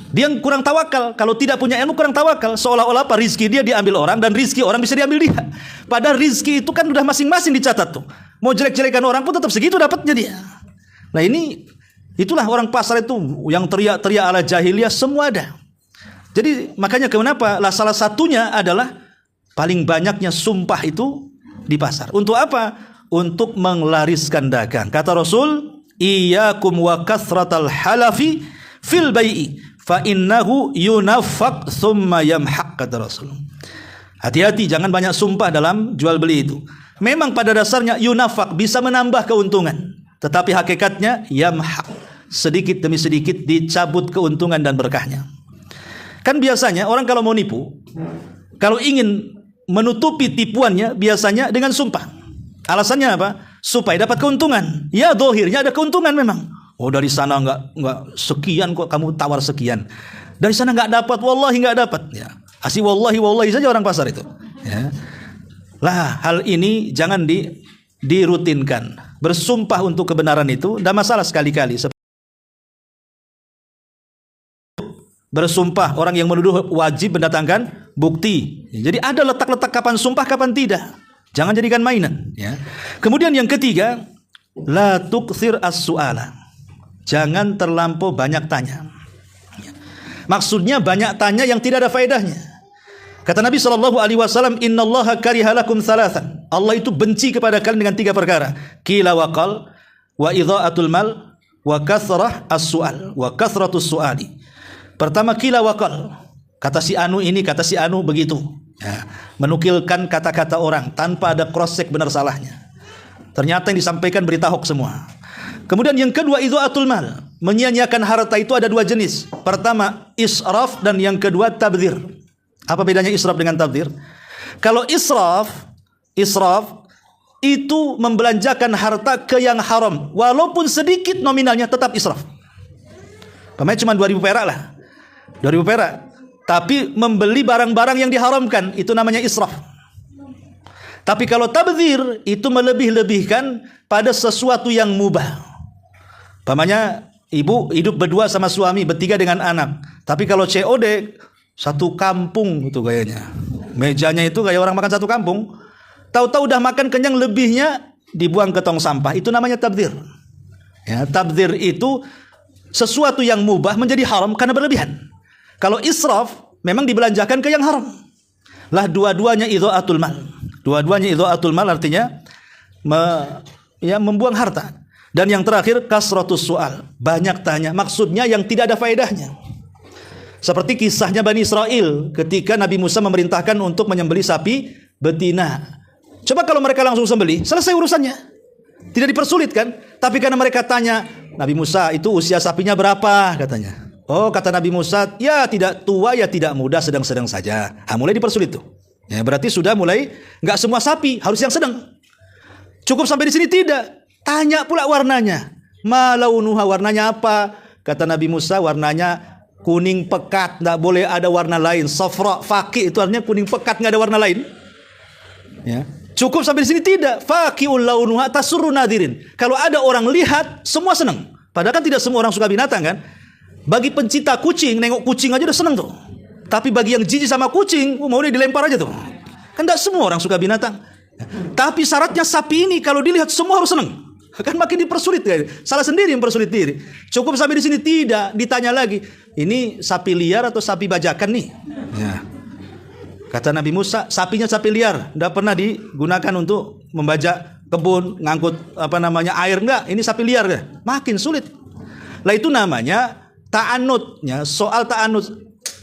Dia kurang tawakal. Kalau tidak punya ilmu kurang tawakal. Seolah-olah apa, rizki dia diambil orang dan rizki orang bisa diambil dia. Padahal rizki itu kan udah masing-masing dicatat tuh. Mau jelek-jelekan orang pun tetap segitu dapatnya dia. Nah ini, itulah orang pasar itu yang teriak-teriak ala jahiliyah semua ada. Jadi makanya kenapa salah satunya adalah paling banyaknya sumpah itu di pasar. Untuk apa? Untuk menglariskan dagang. Kata Rasul, iyyakum wa kathratal halafi fil bai'i fa innahu yunaffaq thumma yamhaq, kata Rasul. Hati-hati, jangan banyak sumpah dalam jual beli itu. Memang pada dasarnya yunaffaq bisa menambah keuntungan, tetapi hakikatnya yamhaq, sedikit demi sedikit dicabut keuntungan dan berkahnya. Kan biasanya orang kalau mau nipu, kalau ingin menutupi tipuannya biasanya dengan sumpah. Alasannya apa? Supaya dapat keuntungan. Ya, dohirnya ada keuntungan memang. Oh, dari sana nggak sekian kok, kamu tawar sekian. Dari sana nggak dapat, wallahi nggak dapat. Ya, asih wallahi saja orang pasar itu. Ya. Lah, hal ini jangan dirutinkan. Bersumpah untuk kebenaran itu tidak masalah sekali-kali. Bersumpah, orang yang menuduh wajib mendatangkan bukti. Jadi ada letak-letak kapan sumpah, kapan tidak. Jangan jadikan mainan. Ya. Kemudian yang ketiga, la tukthir as-su'ala. Jangan terlampau banyak tanya. Ya. Maksudnya banyak tanya yang tidak ada faedahnya. Kata Nabi SAW, Innallaha karihalakum thalathan. Allah itu benci kepada kalian dengan 3 perkara. Qila wa qal, wa idha'atul mal, wa kathrah as-su'al, wa kathratus su'ali. Pertama, qila wa qal. Kata si anu ini, kata si anu begitu. Ya, menukilkan kata-kata orang tanpa ada cross check benar salahnya. Ternyata yang disampaikan berita hoax semua. Kemudian yang kedua, idha'atul mal. Menyia-nyiakan harta itu ada 2 jenis. Pertama, israf, dan yang kedua, tabdzir. Apa bedanya israf dengan tabdzir? Kalau israf itu membelanjakan harta ke yang haram, walaupun sedikit nominalnya tetap israf. Pemain cuma 2.000 perak lah. 2.000 perak. Tapi membeli barang-barang yang diharamkan, itu namanya israf. Tapi kalau tabdzir, itu melebih-lebihkan pada sesuatu yang mubah. Pamanya ibu hidup berdua sama suami, bertiga dengan anak. Tapi kalau COD, satu kampung itu kayaknya. Mejanya itu kayak orang makan satu kampung. Tahu-tahu udah makan kenyang, lebihnya dibuang ke tong sampah. Itu namanya tabdzir. Ya, tabdzir itu sesuatu yang mubah menjadi haram karena berlebihan. Kalau israf memang dibelanjakan ke yang haram. Lah dua-duanya idha'atul mal. Dua-duanya idha'atul mal artinya membuang harta. Dan yang terakhir kasratus su'al, banyak tanya, maksudnya yang tidak ada faedahnya. Seperti kisahnya Bani Israel ketika Nabi Musa memerintahkan untuk menyembelih sapi betina. Coba kalau mereka langsung sembelih, selesai urusannya. Tidak dipersulit kan? Tapi karena mereka tanya, Nabi Musa itu usia sapinya berapa katanya. Oh, kata Nabi Musa, ya tidak tua, ya tidak muda, sedang-sedang saja. Mulai dipersulit tuh. Ya, berarti sudah mulai nggak semua sapi harus yang sedang. Cukup sampai di sini tidak. Tanya pula warnanya. Ma launuha, warnanya apa? Kata Nabi Musa, warnanya kuning pekat, nggak boleh ada warna lain. Safra faqi itu artinya kuning pekat, nggak ada warna lain. Ya. Cukup sampai di sini tidak. Faqiul launuha tasurru nadirin. Kalau ada orang lihat, semua senang. Padahal kan tidak semua orang suka binatang kan? Bagi pencinta kucing, nengok kucing aja udah seneng tuh. Tapi bagi yang jijik sama kucing, maunya dilempar aja tuh. Kan tidak semua orang suka binatang. Tapi syaratnya sapi ini kalau dilihat semua harus seneng. Kan makin dipersulit kan? Salah sendiri yang mempersulit diri. Cukup sampai di sini tidak, ditanya lagi. Ini sapi liar atau sapi bajakan nih? Ya. Kata Nabi Musa, sapinya sapi liar, tidak pernah digunakan untuk membajak kebun, ngangkut air, enggak. Ini sapi liar kan? Makin sulit. Lah itu namanya ta'anutnya, soal ta'anut.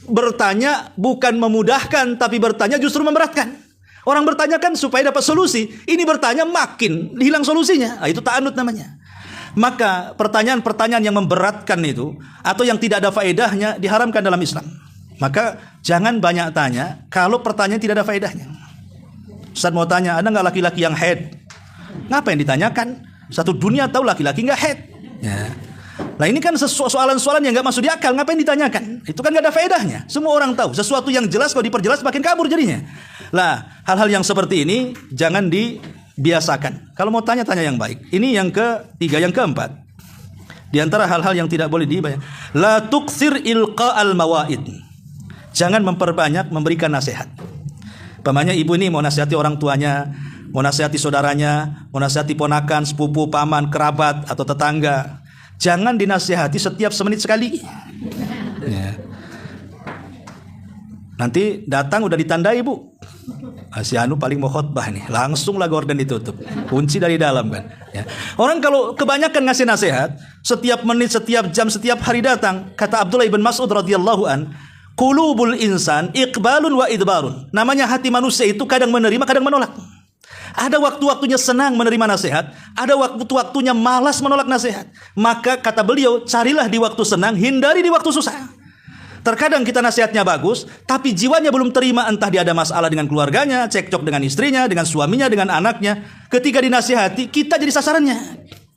Bertanya bukan memudahkan, tapi bertanya justru memberatkan. Orang bertanya kan supaya dapat solusi. Ini bertanya makin hilang solusinya. Itu ta'anut namanya. Maka pertanyaan-pertanyaan yang memberatkan itu, atau yang tidak ada faedahnya, diharamkan dalam Islam. Maka jangan banyak tanya kalau pertanyaan tidak ada faedahnya. Ustaz mau tanya, ada nggak laki-laki yang haid? Ngapa yang ditanyakan? Satu dunia tahu laki-laki nggak haid. Ya. Nah ini kan soalan-soalan yang nggak masuk di akal. Ngapain ditanyakan? Itu kan nggak ada faedahnya. Semua orang tahu. Sesuatu yang jelas kalau diperjelas makin kabur jadinya. Lah hal-hal yang seperti ini jangan dibiasakan. Kalau mau tanya-tanya yang baik. Ini yang ketiga, yang keempat. Di antara hal-hal yang tidak boleh dibayar. La tuksir ilqa'al mawaid. Jangan memperbanyak memberikan nasihat. Pamannya ibu ini mau nasihati orang tuanya, mau nasihati saudaranya, mau nasihati ponakan, sepupu, paman, kerabat atau tetangga. Jangan dinasihati setiap semenit sekali. Ya. Nanti datang udah ditandai bu. Si Anu paling mau khotbah nih, langsung lah gorden ditutup, kunci dari dalam kan. Ya. Orang kalau kebanyakan ngasih nasihat, setiap menit, setiap jam, setiap hari datang, kata Abdullah ibn Mas'ud radhiyallahu an, qulubul insan iqbalun wa idbarun. Namanya hati manusia itu kadang menerima, kadang menolak. Ada waktu-waktunya senang menerima nasihat, ada waktu-waktunya malas menolak nasihat. Maka kata beliau, carilah di waktu senang, hindari di waktu susah. Terkadang kita nasihatnya bagus, tapi jiwanya belum terima, entah dia ada masalah dengan keluarganya, cekcok dengan istrinya, dengan suaminya, dengan anaknya. Ketika dinasihati, kita jadi sasarannya.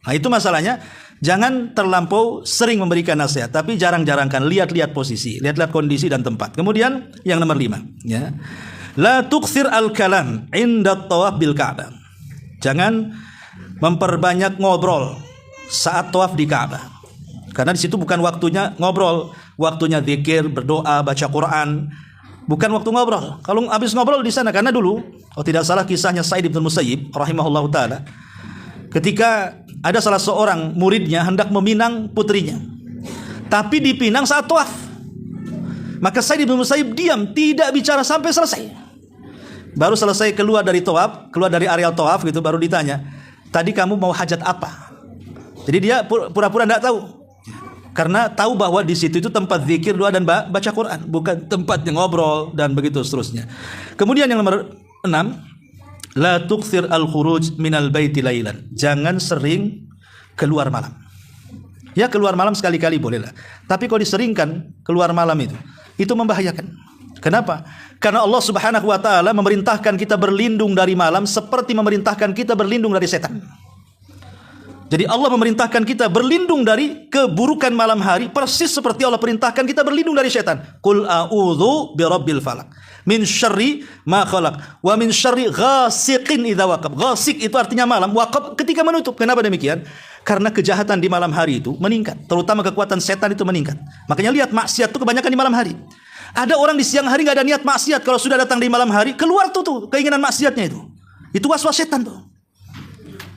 Nah, itu masalahnya. Jangan terlampau sering memberikan nasihat, tapi jarang-jarangkan, lihat-lihat posisi, lihat-lihat kondisi dan tempat. Kemudian yang nomor 5, ya. La tukthir al-kalam inda tawaf bil Ka'bah. Jangan memperbanyak ngobrol saat tawaf di Ka'bah. Karena di situ bukan waktunya ngobrol, waktunya zikir, berdoa, baca Quran. Bukan waktu ngobrol. Kalau habis ngobrol di sana, karena dulu, kalau tidak salah kisahnya Sa'id bin Musayyib rahimahullahu taala, ketika ada salah seorang muridnya hendak meminang putrinya, tapi dipinang saat tawaf. Maka Sa'id bin Musayyib diam, tidak bicara sampai selesai. Baru selesai keluar dari tawaf, keluar dari areal tawaf gitu, baru ditanya, tadi kamu mau hajat apa? Jadi dia pura-pura tidak tahu, karena tahu bahwa di situ itu tempat zikir, doa dan baca Quran, bukan tempatnya ngobrol dan begitu seterusnya. Kemudian yang nomor 6, la tukthir al-khuruj minal baiti lailan. Jangan sering keluar malam. Ya, keluar malam sekali-kali bolehlah. Tapi kalau diseringkan keluar malam itu membahayakan. Kenapa? Karena Allah Subhanahu wa taala memerintahkan kita berlindung dari malam seperti memerintahkan kita berlindung dari setan. Jadi Allah memerintahkan kita berlindung dari keburukan malam hari persis seperti Allah perintahkan kita berlindung dari setan. Qul a'udzu birabbil falaq min syarri ma khalaq wa min syarri ghasiqin idza waqab. Ghasiq itu artinya malam, waqab ketika menutup. Kenapa demikian? Karena kejahatan di malam hari itu meningkat, terutama kekuatan setan itu meningkat. Makanya lihat, maksiat itu kebanyakan di malam hari. Ada orang di siang hari nggak ada niat maksiat, kalau sudah datang di malam hari keluar tuh keinginan maksiatnya itu. Itu waswas setan tuh.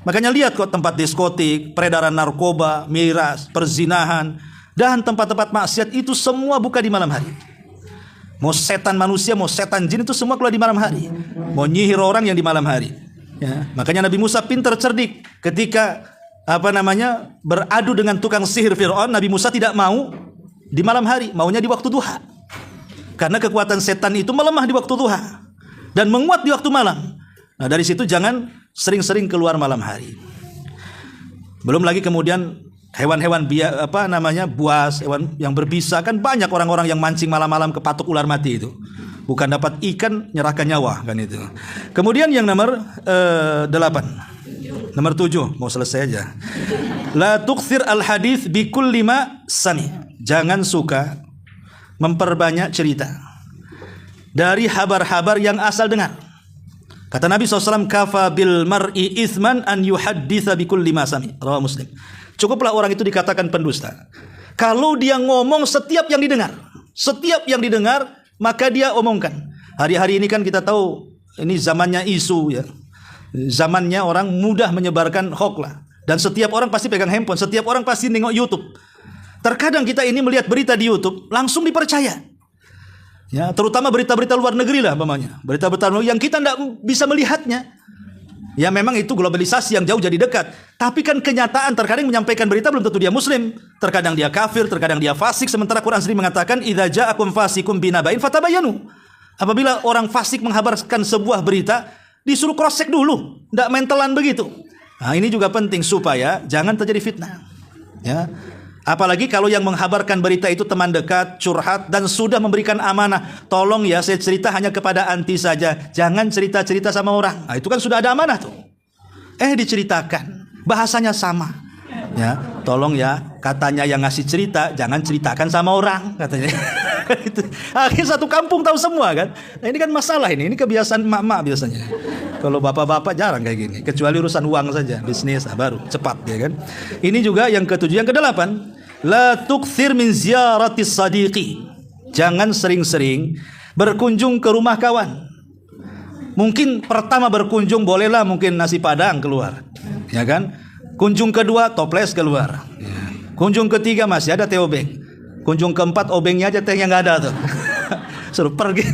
Makanya lihat kok tempat diskotik, peredaran narkoba, miras, perzinahan, dan tempat-tempat maksiat itu semua buka di malam hari. Mau setan manusia, mau setan jin itu semua keluar di malam hari. Mau nyihir orang yang di malam hari. Ya, makanya Nabi Musa pintar cerdik ketika beradu dengan tukang sihir Fir'aun. Nabi Musa tidak mau di malam hari, maunya di waktu duha. Karena kekuatan setan itu melemah di waktu duha dan menguat di waktu malam. Nah, dari situ jangan sering-sering keluar malam hari. Belum lagi kemudian hewan-hewan buas, hewan yang berbisa, kan banyak orang-orang yang mancing malam-malam kepatuk ular mati itu. Bukan dapat ikan, nyerahkan nyawa kan itu. Kemudian yang nomor 8. Nomor 7, mau selesai aja. La tukthir al-hadits bi kulli ma sami. Jangan suka memperbanyak cerita dari habar-habar yang asal dengar. Kata Nabi SAW, kafa bil mar'i ithman an yuhadditha bi kulli ma sami. Rawah Muslim. Cukuplah orang itu dikatakan pendusta kalau dia ngomong setiap yang didengar. Setiap yang didengar maka dia omongkan. Hari-hari ini kan kita tahu ini zamannya isu ya. Zamannya orang mudah menyebarkan hoax lah. Dan setiap orang pasti pegang handphone, setiap orang pasti nengok YouTube. Terkadang kita ini melihat berita di YouTube langsung dipercaya. Ya, terutama berita-berita luar negeri lah umpamanya. Berita-berita yang kita tidak bisa melihatnya. Ya memang itu globalisasi yang jauh jadi dekat. Tapi kan kenyataan terkadang menyampaikan berita belum tentu dia muslim. Terkadang dia kafir, terkadang dia fasik. Sementara Quran sendiri mengatakan idza ja'akum fasikum binaba'in fatabayyanu. Apabila orang fasik menghabarkan sebuah berita, disuruh cross check dulu. Tidak mentelan begitu. Nah, ini juga penting supaya jangan terjadi fitnah. Ya. Apalagi kalau yang menghabarkan berita itu teman dekat, curhat, dan sudah memberikan amanah. Tolong ya, saya cerita hanya kepada anti saja. Jangan cerita-cerita sama orang. Nah, itu kan sudah ada amanah tuh. Diceritakan. Bahasanya sama. Ya, tolong ya, katanya yang ngasih cerita, jangan ceritakan sama orang. Katanya. Akhirnya satu kampung tahu semua kan. Nah, ini kan masalah ini. Ini kebiasaan emak-emak biasanya. Kalau bapak-bapak jarang kayak gini. Kecuali urusan uang saja, bisnis baru cepat ya kan. Ini juga yang ketujuh. Yang kedelapan, la tukthir min ziyaratis sadiqi. Jangan sering-sering berkunjung ke rumah kawan. Mungkin pertama berkunjung bolehlah mungkin nasi padang keluar, ya kan. Kunjung kedua toples keluar. Kunjung ketiga masih ada teh obeng. Kunjung keempat obengnya aja tehnya nggak ada tuh. Suruh pergi.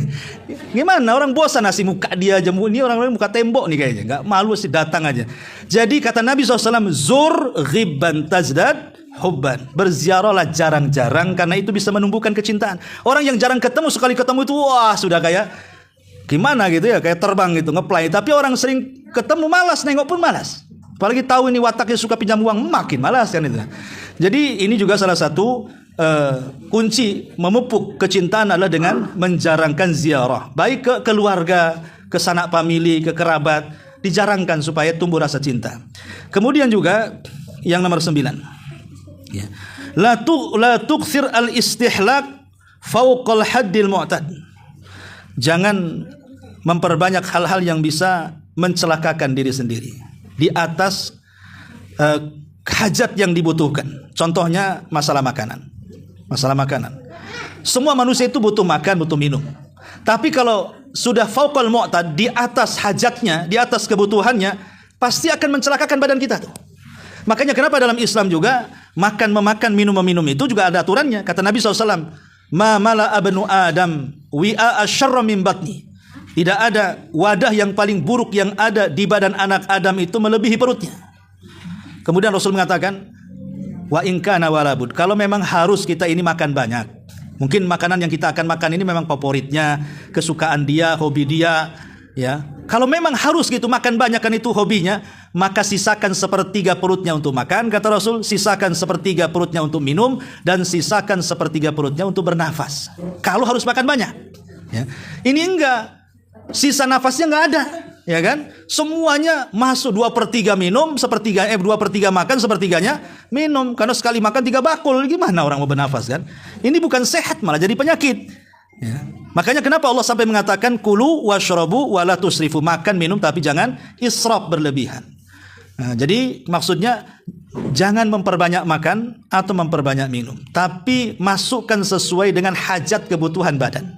Gimana orang bosan nasi muka dia aja. Ini orang-orang muka tembok nih kayaknya. Nggak malu sih datang aja. Jadi kata Nabi SAW, zur ghibban tazdad hubban. Berziarahlah jarang-jarang karena itu bisa menumbuhkan kecintaan. Orang yang jarang ketemu sekali ketemu itu wah sudah kayak gimana gitu ya, kayak terbang gitu ngeplay. Tapi orang sering ketemu malas, nengok pun malas. Apalagi tahu ini wataknya suka pinjam uang, makin malas kan itu. Jadi ini juga salah satu kunci memupuk kecintaan adalah dengan menjarangkan ziarah, baik ke keluarga, ke sanak famili, ke kerabat, dijarangkan supaya tumbuh rasa cinta. Kemudian juga yang nomor 9, ya. La tukthir al-istihlak fauqal haddil mu'tad. Jangan memperbanyak hal-hal yang bisa mencelakakan diri sendiri di atas hajat yang dibutuhkan. Contohnya masalah makanan. Masalah makanan. Semua manusia itu butuh makan, butuh minum. Tapi kalau sudah fauqal mu'tad, di atas hajatnya, di atas kebutuhannya, pasti akan mencelakakan badan kita tuh. Makanya kenapa dalam Islam juga memakan, minum itu juga ada aturannya. Kata Nabi SAW, ma mala abnu Adam wi'a asyarra min batni. Tidak ada wadah yang paling buruk yang ada di badan anak Adam itu melebihi perutnya. Kemudian Rasul mengatakan, wa in kana walabud, kalau memang harus kita ini makan banyak, mungkin makanan yang kita akan makan ini memang favoritnya, kesukaan dia, hobi dia, ya. Kalau memang harus gitu makan banyak kan itu hobinya, maka sisakan 1/3 perutnya untuk makan, kata Rasul, sisakan 1/3 perutnya untuk minum, dan sisakan 1/3 perutnya untuk bernafas. Kalau harus makan banyak, ya. Ini enggak, sisa nafasnya enggak ada, ya kan? Semuanya masuk 2/3 minum, 2/3 makan, 1/3-nya minum. Karena sekali makan 3 bakul, gimana orang mau bernafas kan? Ini bukan sehat, malah jadi penyakit. Ya. Makanya kenapa Allah sampai mengatakan kulu washrabu wala tusrifu, makan minum tapi jangan israf, berlebihan. Nah, jadi maksudnya jangan memperbanyak makan atau memperbanyak minum, tapi masukkan sesuai dengan hajat kebutuhan badan.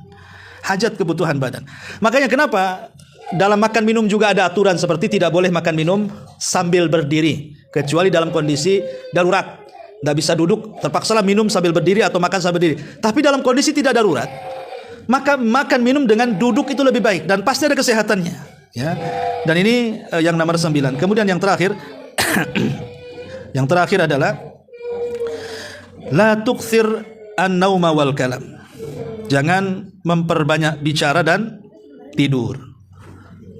Hajat kebutuhan badan. Makanya kenapa dalam makan minum juga ada aturan seperti tidak boleh makan minum sambil berdiri, kecuali dalam kondisi darurat. Tidak bisa duduk, terpaksalah minum sambil berdiri atau makan sambil berdiri. Tapi dalam kondisi tidak darurat, maka makan minum dengan duduk itu lebih baik dan pasti ada kesehatannya, ya. Dan ini yang nomor 9. Kemudian yang terakhir yang terakhir adalah la tukthir an-nauma wal kalam. Jangan memperbanyak bicara dan tidur.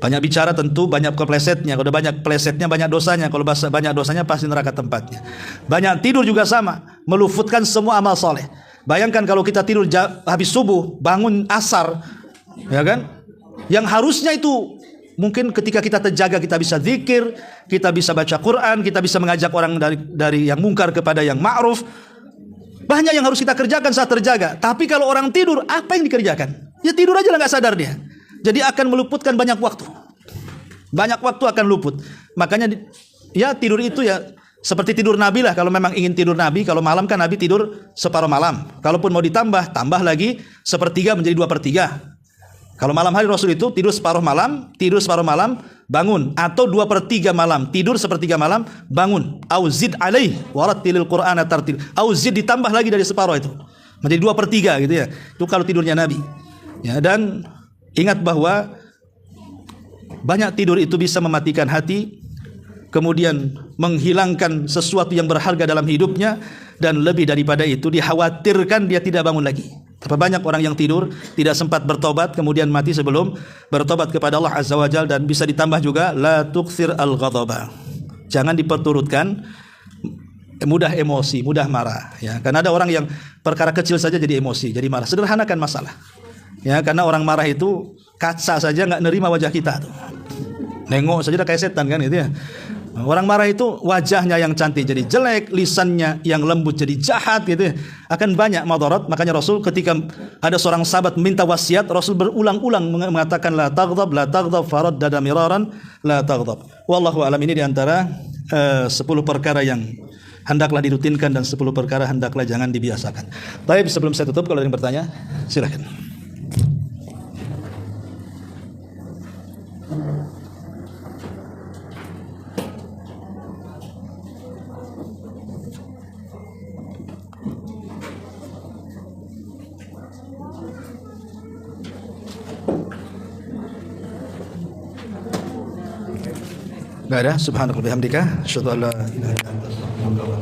Banyak bicara tentu banyak keplesetnya. Kalau banyak plesetnya banyak dosanya. Kalau banyak dosanya pasti neraka tempatnya. Banyak tidur juga sama, melufutkan semua amal soleh. Bayangkan kalau kita tidur habis subuh, bangun asar, ya kan? Yang harusnya itu mungkin ketika kita terjaga kita bisa zikir, kita bisa baca Quran, kita bisa mengajak orang dari yang mungkar kepada yang ma'ruf. Banyak yang harus kita kerjakan saat terjaga. Tapi kalau orang tidur, apa yang dikerjakan? Ya tidur aja lah, nggak sadar dia. Jadi akan meluputkan banyak waktu. Banyak waktu akan luput. Makanya ya tidur itu ya seperti tidur Nabi lah. Kalau memang ingin tidur Nabi, kalau malam kan Nabi tidur separuh malam. Kalaupun mau ditambah, tambah lagi 1/3 menjadi 2/3. Kalau malam hari Rasul itu tidur separuh malam, bangun. Atau 2/3 malam, tidur 1/3 malam, bangun. Auzid alaih warattilil Qur'ana tartil. Auzid ditambah lagi dari separuh itu, menjadi 2/3 gitu ya. Itu kalau tidurnya Nabi. Ya, dan ingat bahwa banyak tidur itu bisa mematikan hati, kemudian menghilangkan sesuatu yang berharga dalam hidupnya, dan lebih daripada itu dikhawatirkan dia tidak bangun lagi. Tapi banyak orang yang tidur tidak sempat bertobat, kemudian mati sebelum bertobat kepada Allah Azza wa Jalla. Dan bisa ditambah juga la tukthir al-ghadaba. Jangan diperturutkan mudah emosi, mudah marah, ya. Karena ada orang yang perkara kecil saja jadi emosi, jadi marah. Sederhanakan masalah. Ya, karena orang marah itu kaca saja nggak nerima wajah kita tuh. Nengok saja udah kayak setan kan gitu ya. Orang marah itu wajahnya yang cantik jadi jelek, lisannya yang lembut jadi jahat gitu ya. Akan banyak madarat. Makanya Rasul ketika ada seorang sahabat minta wasiat, Rasul berulang-ulang mengatakan la taghdab, faraddada miraran, la taghdab. Wallahu alam. Ini diantara 10 perkara yang hendaklah dirutinkan dan 10 perkara hendaklah jangan dibiasakan. Baik, sebelum saya tutup, kalau ada yang bertanya silakan. Nggak ada. Subhanallah bihamdika asyhadu an la ilaha illa anta astaghfiruka wa atubu ilaik.